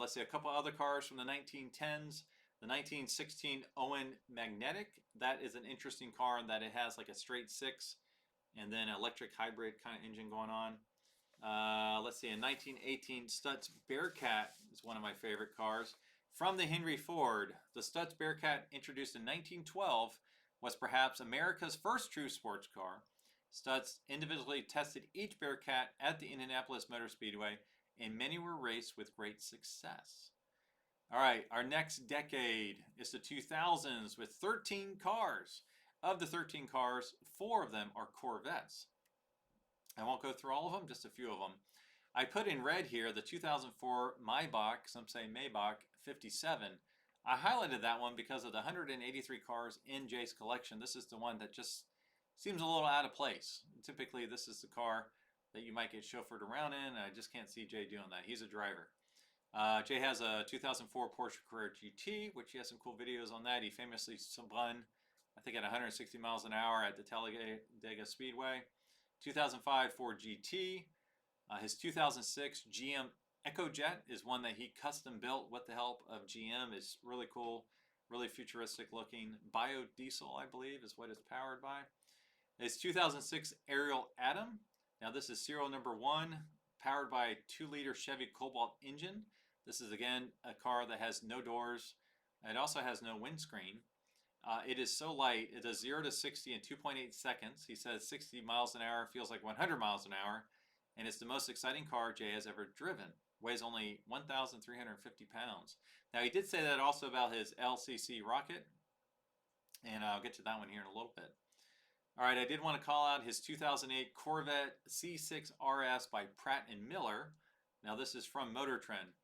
Let's see, a couple other cars from the 1910s. The 1916 Owen Magnetic. That is an interesting car in that it has like a straight 6 and then an electric hybrid kind of engine going on. Let's see, in 1918, Stutz Bearcat is one of my favorite cars. From the Henry Ford, the Stutz Bearcat, introduced in 1912, was perhaps America's first true sports car. Stutz individually tested each Bearcat at the Indianapolis Motor Speedway, and many were raced with great success. All right, our next decade is the 2000s with 13 cars. Of the 13 cars, 4 of them are Corvettes. I won't go through all of them, just a few of them. I put in red here the 2004 Maybach, some say Maybach 57. I highlighted that one because of the 183 cars in Jay's collection. This is the one that just seems a little out of place. Typically, this is the car that you might get chauffeured around in, and I just can't see Jay doing that. He's a driver. Jay has a 2004 Porsche Carrera GT, which he has some cool videos on that. He famously spun, I think, at 160 miles an hour at the Talladega Speedway. 2005 Ford GT. His 2006 GM EcoJet is one that he custom built with the help of GM. It's really cool, really futuristic looking. Biodiesel, I believe, is what it's powered by. His 2006 Ariel Atom. Now this is serial number 1, powered by a 2-liter Chevy Cobalt engine. This is again a car that has no doors. It also has no windscreen. It is so light, it does 0 to 60 in 2.8 seconds. He says 60 miles an hour feels like 100 miles an hour. And it's the most exciting car Jay has ever driven. Weighs only 1,350 pounds. Now, he did say that also about his LCC rocket, and I'll get to that one here in a little bit. All right, I did want to call out his 2008 Corvette C6 RS by Pratt & Miller. Now, this is from Motor Trend.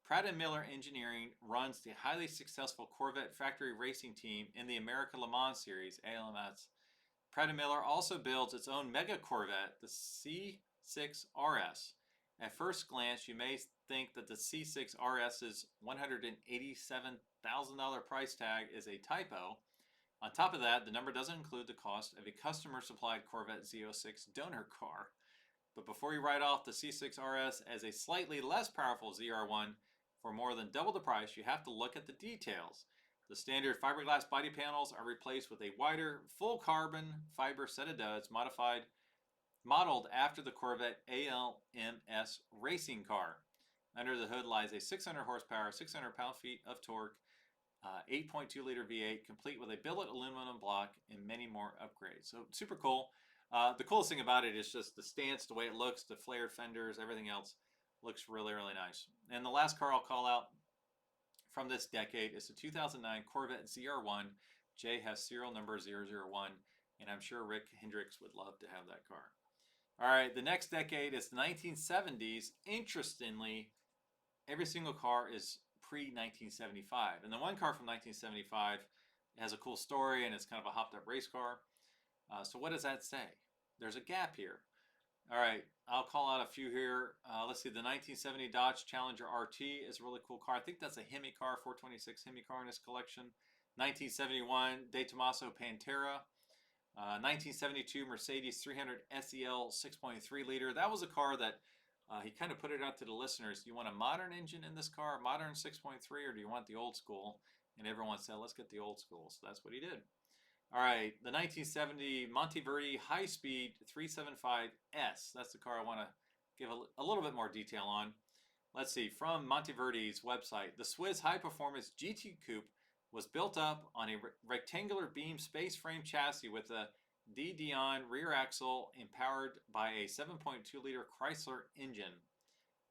Pratt & Miller Engineering runs the highly successful Corvette factory racing team in the America Le Mans Series, ALMS. Pratt & Miller also builds its own mega Corvette, the C6 RS. At first glance, you may think that the C6 RS's $187,000 price tag is a typo. On top of that, the number doesn't include the cost of a customer-supplied Corvette Z06 donor car. But before you write off the C6 RS as a slightly less powerful ZR1 for more than double the price, you have to look at the details. The standard fiberglass body panels are replaced with a wider, full carbon fiber set of duds modeled after the Corvette ALMS racing car. Under the hood lies a 600 horsepower, 600 pound-feet of torque, 8.2 liter V8, complete with a billet aluminum block and many more upgrades. So super cool. The coolest thing about it is just the stance, the way it looks, the flared fenders, everything else looks really, really nice. And the last car I'll call out from this decade is the 2009 Corvette ZR1. Jay has serial number 001, and I'm sure Rick Hendricks would love to have that car. All right, the next decade is the 1970s. Interestingly, every single car is pre-1975. And the one car from 1975 has a cool story, and it's kind of a hopped-up race car. So what does that say? There's a gap here. All right, I'll call out a few here. Let's see, the 1970 Dodge Challenger RT is a really cool car. I think that's a Hemi car, 426 Hemi car in his collection. 1971 De Tomaso Pantera. 1972 Mercedes 300 SEL 6.3 liter. That was a car that he kind of put it out to the listeners. Do you want a modern engine in this car, a modern 6.3, or do you want the old school? And everyone said, let's get the old school. So that's what he did. All right, the 1970 Monteverdi high-speed 375S. That's the car I want to give a little bit more detail on. Let's see, from Monteverdi's website, the Swiss high-performance GT Coupe was built up on a rectangular beam space frame chassis with a D-Dion rear axle and powered by a 7.2-liter Chrysler engine.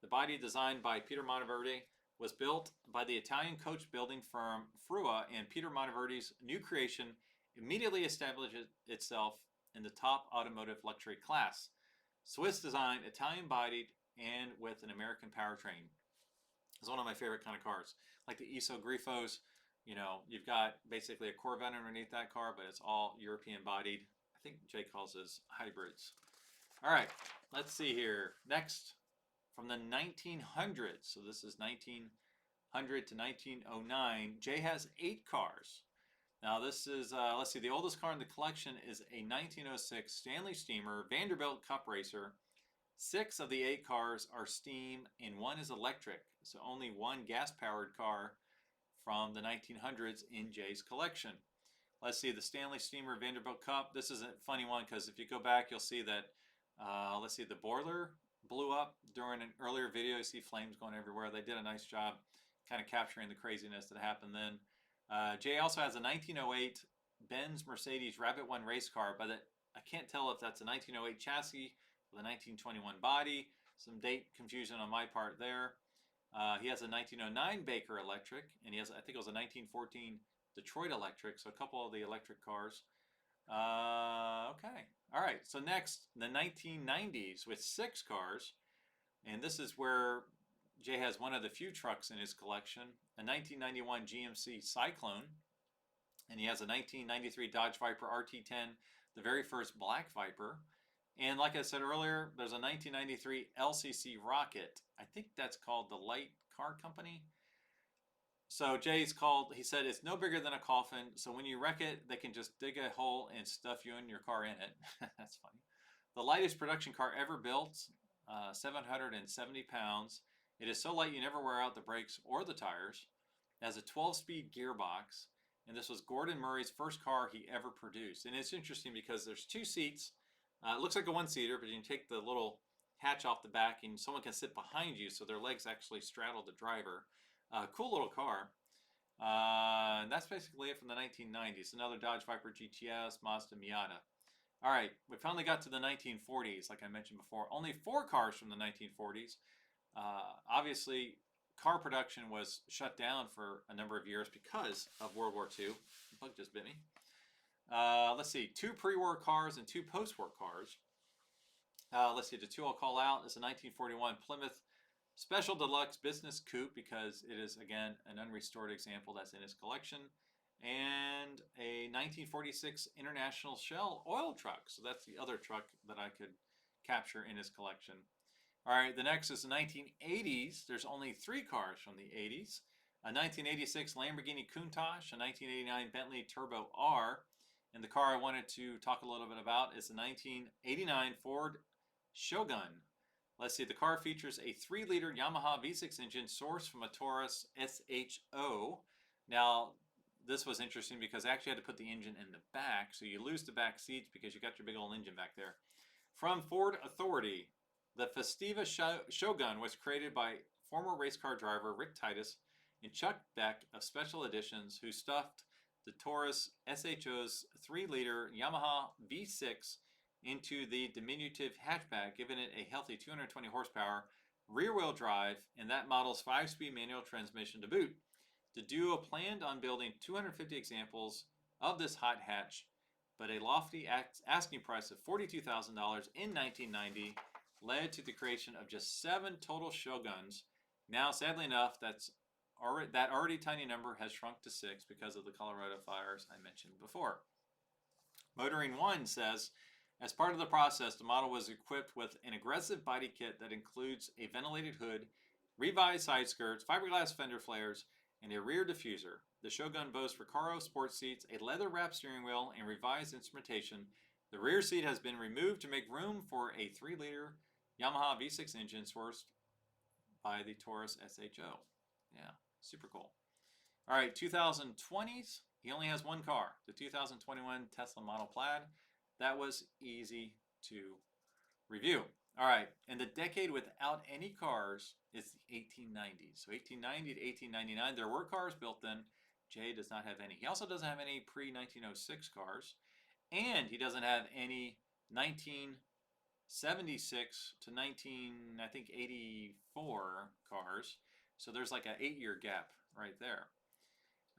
The body, designed by Peter Monteverdi, was built by the Italian coach building firm Frua, and Peter Monteverdi's new creation immediately established itself in the top automotive luxury class. Swiss design, Italian bodied, and with an American powertrain. It's one of my favorite kind of cars. Like the Iso Grifos, you know, you've got basically a Corvette underneath that car, but it's all European bodied. I think Jay calls this hybrids. All right, let's see here. Next, from the 1900s, so this is 1900 to 1909, Jay has 8 cars. Now this is, let's see, the oldest car in the collection is a 1906 Stanley Steemer Vanderbilt Cup Racer. 6 of the 8 cars are steam and 1 is electric, so only 1 gas-powered car from the 1900s in Jay's collection. Let's see, the Stanley Steemer Vanderbilt Cup. This is a funny one because if you go back, you'll see that, let's see, the boiler blew up during an earlier video. You see flames going everywhere. They did a nice job kind of capturing the craziness that happened then. Jay also has a 1908 Benz Mercedes Rabbit 1 race car, but I can't tell if that's a 1908 chassis with a 1921 body. Some date confusion on my part there. He has a 1909 Baker Electric, and he has, I think it was a 1914 Detroit Electric, so a couple of the electric cars. Okay, all right, so next, the 1990s with 6 cars, and this is where Jay has one of the few trucks in his collection, a 1991 GMC Cyclone, and he has a 1993 Dodge Viper RT10, the very first black Viper. And like I said earlier, there's a 1993 LCC Rocket. I think that's called the Light Car Company. So Jay's called, he said, it's no bigger than a coffin, so when you wreck it, they can just dig a hole and stuff you and your car in it. That's funny. The lightest production car ever built, 770 pounds. It is so light you never wear out the brakes or the tires. It has a 12-speed gearbox, and this was Gordon Murray's first car he ever produced. And it's interesting because there's 2 seats. It looks like a one-seater, but you can take the little hatch off the back and someone can sit behind you so their legs actually straddle the driver. Cool little car. And that's basically it from the 1990s. Another Dodge Viper GTS, Mazda Miata. All right, we finally got to the 1940s, like I mentioned before. Only 4 cars from the 1940s. Obviously, car production was shut down for a number of years because of World War II. The bug just bit me. Let's see, 2 pre-war cars and 2 post-war cars. Let's see, the 2 I'll call out is a 1941 Plymouth Special Deluxe Business Coupe because it is, again, an unrestored example that's in his collection. And a 1946 International Shell oil truck. So that's the other truck that I could capture in his collection. All right, the next is the 1980s. There's only 3 cars from the 80s. A 1986 Lamborghini Countach, a 1989 Bentley Turbo R, and the car I wanted to talk a little bit about is the 1989 Ford Shogun. Let's see, the car features a 3-liter Yamaha V6 engine sourced from a Taurus SHO. Now, this was interesting because I actually had to put the engine in the back, so you lose the back seats because you got your big old engine back there. From Ford Authority, the Festiva Shogun was created by former race car driver Rick Titus and Chuck Beck of Special Editions, who stuffed the Taurus SHO's 3-liter Yamaha V6 into the diminutive hatchback, giving it a healthy 220 horsepower, rear-wheel drive, and that model's 5-speed manual transmission to boot. The duo planned on building 250 examples of this hot hatch, but a lofty asking price of $42,000 in 1990 led to the creation of just 7 total Shoguns. Now, sadly enough, that already tiny number has shrunk to 6 because of the Colorado fires I mentioned before. Motoring One says, as part of the process, the model was equipped with an aggressive body kit that includes a ventilated hood, revised side skirts, fiberglass fender flares, and a rear diffuser. The Shogun boasts Recaro sports seats, a leather-wrapped steering wheel, and revised instrumentation. The rear seat has been removed to make room for a 3-liter Yamaha V6 engine sourced by the Taurus SHO. Yeah, super cool. All right, 2020s. He only has one car, the 2021 Tesla Model Plaid. That was easy to review. All right, and the decade without any cars is the 1890s. So 1890 to 1899, there were cars built then. Jay does not have any. He also doesn't have any pre-1906 cars, and he doesn't have any 1976 to 1984 cars. So there's like an 8-year gap right there.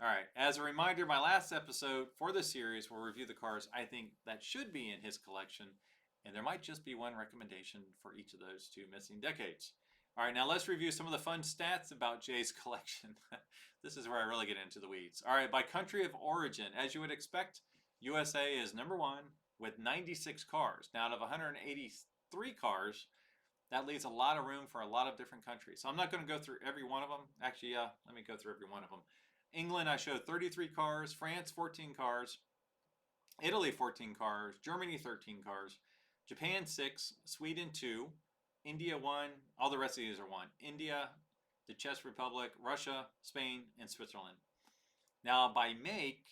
All right, as a reminder, my last episode for this series will review the cars I think that should be in his collection, and there might just be one recommendation for each of those 2 missing decades. All right, now let's review some of the fun stats about Jay's collection. This is where I really get into the weeds. All right, by country of origin, as you would expect, USA is number 1 with 96 cars. Now, out of 183 cars, that leaves a lot of room for a lot of different countries. So I'm not going to go through every one of them. Actually, let me go through every one of them. England, I showed 33 cars. France, 14 cars. Italy, 14 cars. Germany, 13 cars. Japan, 6. Sweden, 2. India, 1. All the rest of these are 1. India, the Czech Republic, Russia, Spain, and Switzerland. Now, by make,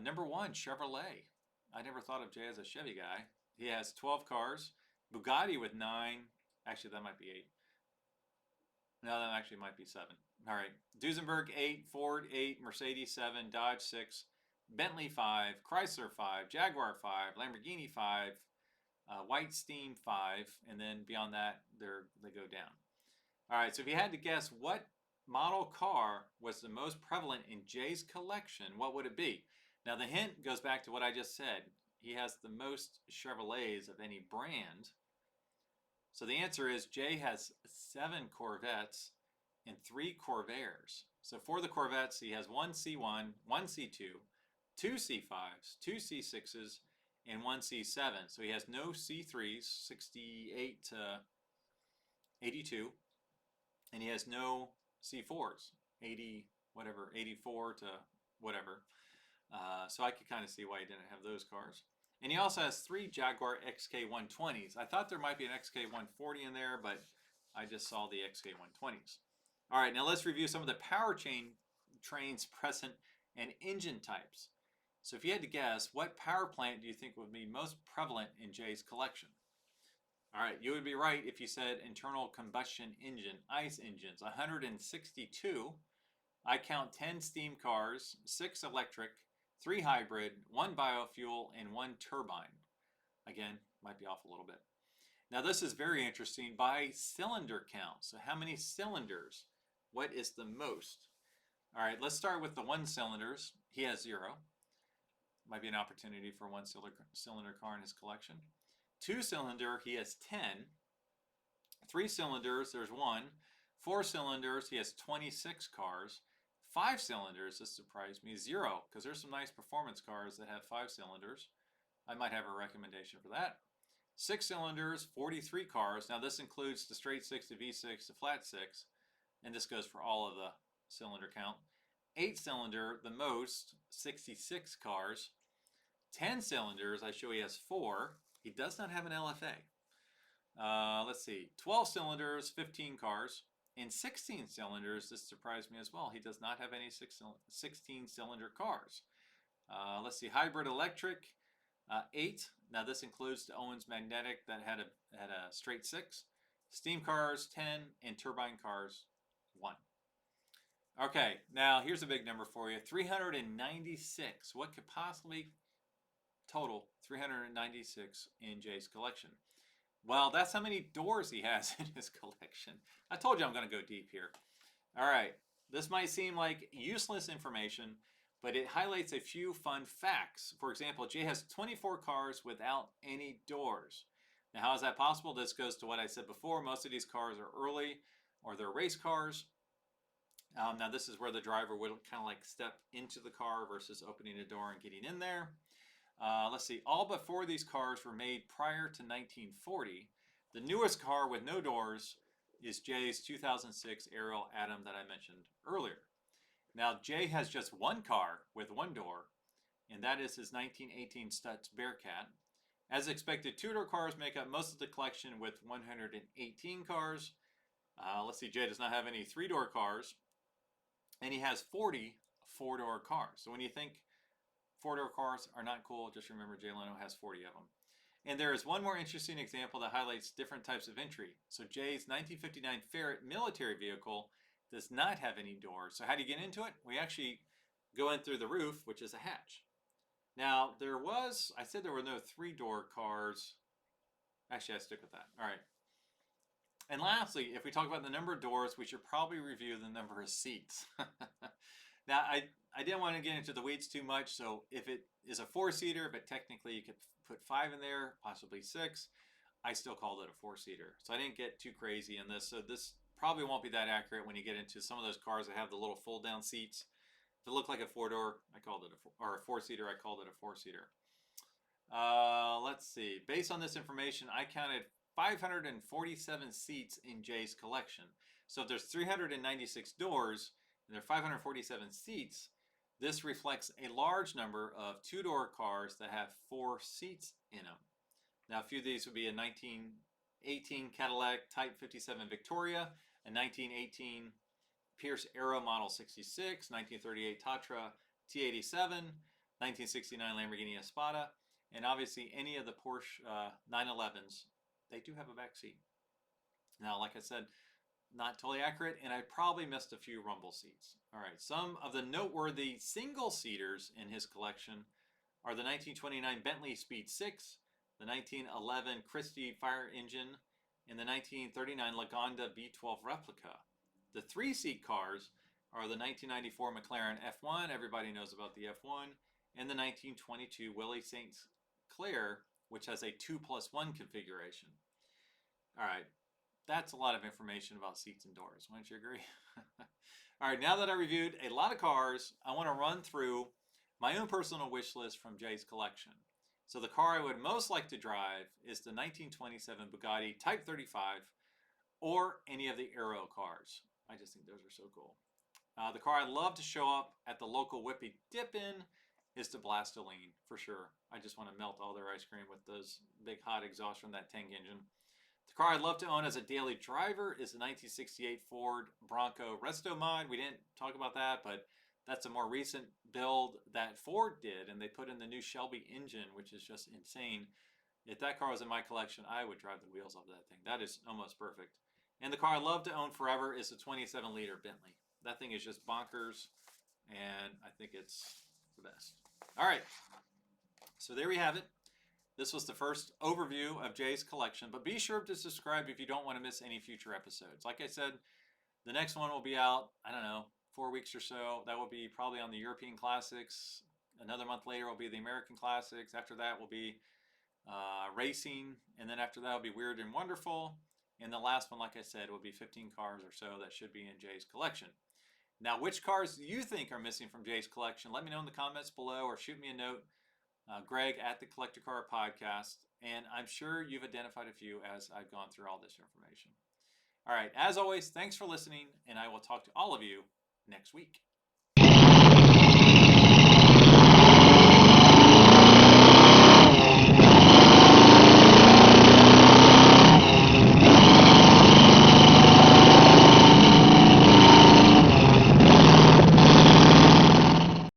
number 1, Chevrolet. I never thought of Jay as a Chevy guy. He has 12 cars. Bugatti with 9. Actually, that might be 8. No, that actually might be 7. All right. Duesenberg, 8. Ford, 8. Mercedes, 7. Dodge, 6. Bentley, 5. Chrysler, 5. Jaguar, 5. Lamborghini, 5. White Steam, 5. And then beyond that, they go down. All right. So if you had to guess what model car was the most prevalent in Jay's collection, what would it be? Now, the hint goes back to what I just said. He has the most Chevrolets of any brand. So the answer is Jay has 7 Corvettes and 3 Corvairs. So for the Corvettes, he has 1 C1, 1 C2, 2 C5s, 2 C6s, and 1 C7. So he has no C3s, 68 to 82, and he has no C4s, 80, whatever, 84 to whatever. So I could kind of see why he didn't have those cars. And he also has 3 Jaguar Xke 120s. I thought there might be an Xke 140 in there, but I just saw the Xke 120s. All right, now let's review some of the trains present and engine types. So if you had to guess, what power plant do you think would be most prevalent in Jay's collection? All right, you would be right if you said internal combustion engine, ICE engines, 162. I count 10 steam cars, 6 electric, 3 hybrid, 1 biofuel, and 1 turbine. Again, might be off a little bit. Now this is very interesting by cylinder count. So how many cylinders? What is the most? All right, let's start with the 1 cylinders. He has 0. Might be an opportunity for 1 cylinder car in his collection. 2 cylinder, he has 10. 3 cylinders, there's 1. 4 cylinders, he has 26 cars. 5 cylinders, this surprised me, 0, because there's some nice performance cars that have 5 cylinders. I might have a recommendation for that. 6 cylinders, 43 cars. Now this includes the straight 6, the V6, the flat 6, and this goes for all of the cylinder count. 8 cylinder, the most, 66 cars. 10 cylinders, I show he has 4. He does not have an LFA. Let's see, 12 cylinders, 15 cars. In 16 cylinders, this surprised me as well. He does not have any 16-cylinder cars. Let's see, hybrid electric, 8. Now this includes the Owens magnetic that had a straight 6. Steam cars, 10, and turbine cars, 1. Okay, now here's a big number for you, 396. What could possibly total 396 in Jay's collection? Well, that's how many doors he has in his collection. I told you I'm going to go deep here. All right, This might seem like useless information, but it highlights a few fun facts. For example, Jay has 24 cars without any doors. Now, how is that possible? This goes to what I said before. Most of these cars are early or they're race cars. Now, this is where the driver would kind of like step into the car versus opening a door and getting in there. Let's see. All but 4 of these cars were made prior to 1940. The newest car with no doors is Jay's 2006 Ariel Atom that I mentioned earlier. Now, Jay has just one car with one door, and that is his 1918 Stutz Bearcat. As expected, two-door cars make up most of the collection with 118 cars. Let's see, Jay does not have any three-door cars, and he has 40 four-door cars. So when you think four-door cars are not cool, just remember Jay Leno has 40 of them. And there is one more interesting example that highlights different types of entry. So Jay's 1959 Ferret military vehicle does not have any doors. So how do you get into it? We actually go in through the roof, which is a hatch. Now, I said there were no three-door cars. Actually, I stick with that. All right. And lastly, if we talk about the number of doors, we should probably review the number of seats. Now, I didn't want to get into the weeds too much, so if it is a four-seater, but technically you could put 5 in there, possibly 6, I still called it a four-seater. So I didn't get too crazy in this. So this probably won't be that accurate when you get into some of those cars that have the little fold-down seats. If it looked like a four-door, I called it a four-seater, I called it a four-seater. Let's see. Based on this information, I counted 547 seats in Jay's collection. So if there's 396 doors and there are 547 seats, this reflects a large number of two-door cars that have 4 seats in them. Now, a few of these would be a 1918 Cadillac Type 57 Victoria, a 1918 Pierce Aero Model 66, 1938 Tatra T87, 1969 Lamborghini Espada, and obviously any of the Porsche 911s. They do have a back seat. Now, like I said, not totally accurate, and I probably missed a few rumble seats. All right, some of the noteworthy single-seaters in his collection are the 1929 Bentley Speed 6, the 1911 Christie Fire Engine, and the 1939 Lagonda B12 replica. The 3-seat cars are the 1994 McLaren F1, everybody knows about the F1, and the 1922 Willie St. Clair, which has a 2+1 configuration. All right, that's a lot of information about seats and doors. Wouldn't you agree? All right, now that I reviewed a lot of cars, I want to run through my own personal wish list from Jay's collection. So the car I would most like to drive is the 1927 Bugatti Type 35 or any of the Aero cars. I just think those are so cool. The car I'd love to show up at the local Whippy Dip-In is the Blastoline, for sure. I just want to melt all their ice cream with those big hot exhausts from that tank engine. The car I'd love to own as a daily driver is the 1968 Ford Bronco Resto Mod. We didn't talk about that, but that's a more recent build that Ford did, and they put in the new Shelby engine, which is just insane. If that car was in my collection, I would drive the wheels off that thing. That is almost perfect. And the car I love to own forever is the 27-liter Bentley. That thing is just bonkers, and I think it's the best. All right, so there we have it. This was the first overview of Jay's collection, but be sure to subscribe if you don't want to miss any future episodes. Like I said, the next one will be out, I don't know, 4 weeks or so. That will be probably on the European Classics. Another month later will be the American Classics. After that will be racing, and then after that will be Weird and Wonderful. And the last one, like I said, will be 15 cars or so that should be in Jay's collection. Now, which cars do you think are missing from Jay's collection? Let me know in the comments below or shoot me a note, Greg at the Collector Car Podcast, and I'm sure you've identified a few as I've gone through all this information. All right, as always, thanks for listening, and I will talk to all of you next week.